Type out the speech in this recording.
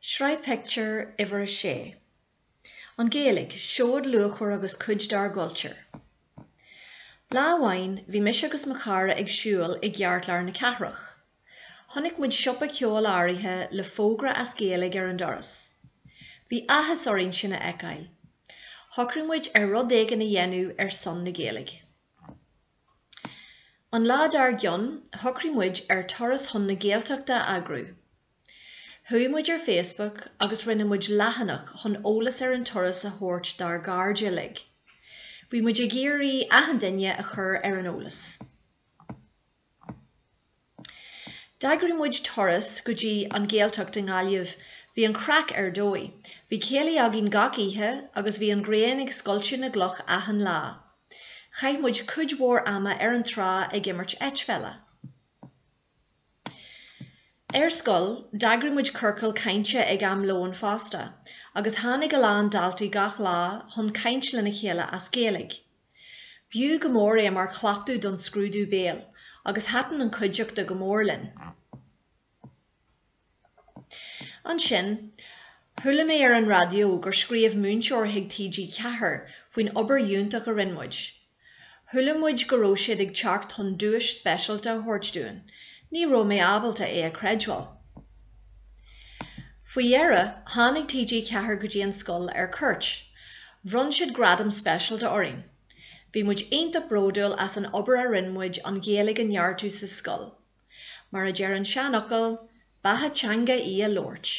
Sraith picture iver a sé. An Ghaeilge, seoid luachmhar agus cuid dar gcultúr. Láhain, bhí mis agus machara ag siúil ag gheartlar na ceathrach. Honnig muid siopa ceol áirithe le fógra as Ghaeilge ar an doras. Bhí ahas orín sinna ecail. Thocrain muid ar rud éige na dhéanú ar son na Ghaeilge. An lá dar gionn, thocrain muid ar toras chun na Gaeltachta agrú. Thuaim muid ar Facebook agus rinne muid leathanach chun ólas ar an toras a thabhairt dar Ghaeilge lig. Bhí muid ag géirí ahan duine a chur ar an ólas. D'eagraigh muid toras go dtí an Gaeltacht an Ghailge, bhí an crack ar dói, bhí céalaí agin gach oíche agus bhí an gréan ag scoilte na gluch ahan lá. Chaith muid cuid mhór ama ar an trá ag imirt eitfeile. Ar scoil, d'eagraigh muid curcail cainte ag am lóin fásta, agus tháinig a lán daltaí gach lá chun caint lena chéile as Ghaeilge. Bhíú go mór é mar chhlaachú don scrúdú béal, agus hatan an cuideach de go mór linn. An sin, thula mé ar an radio gur scríomh múnseoir ag TG cethair faoin obair dúntaach a rinmuid. Thula muid go raibh siad ag teacht chun dúis speisialta a thabhairt ní raibh mé ábalta é a creidmhil. Faoi dhearra, tháinig TG cethair go dtí an scoil ar cuirt. Bhronn siad gradam speisialta orainn. Bhí muid aonta bródúil as an obair a rinmuid an Ghaeilge an neartú sa scoil. Mar a dear an seanachal, batha teanga í a lóirt.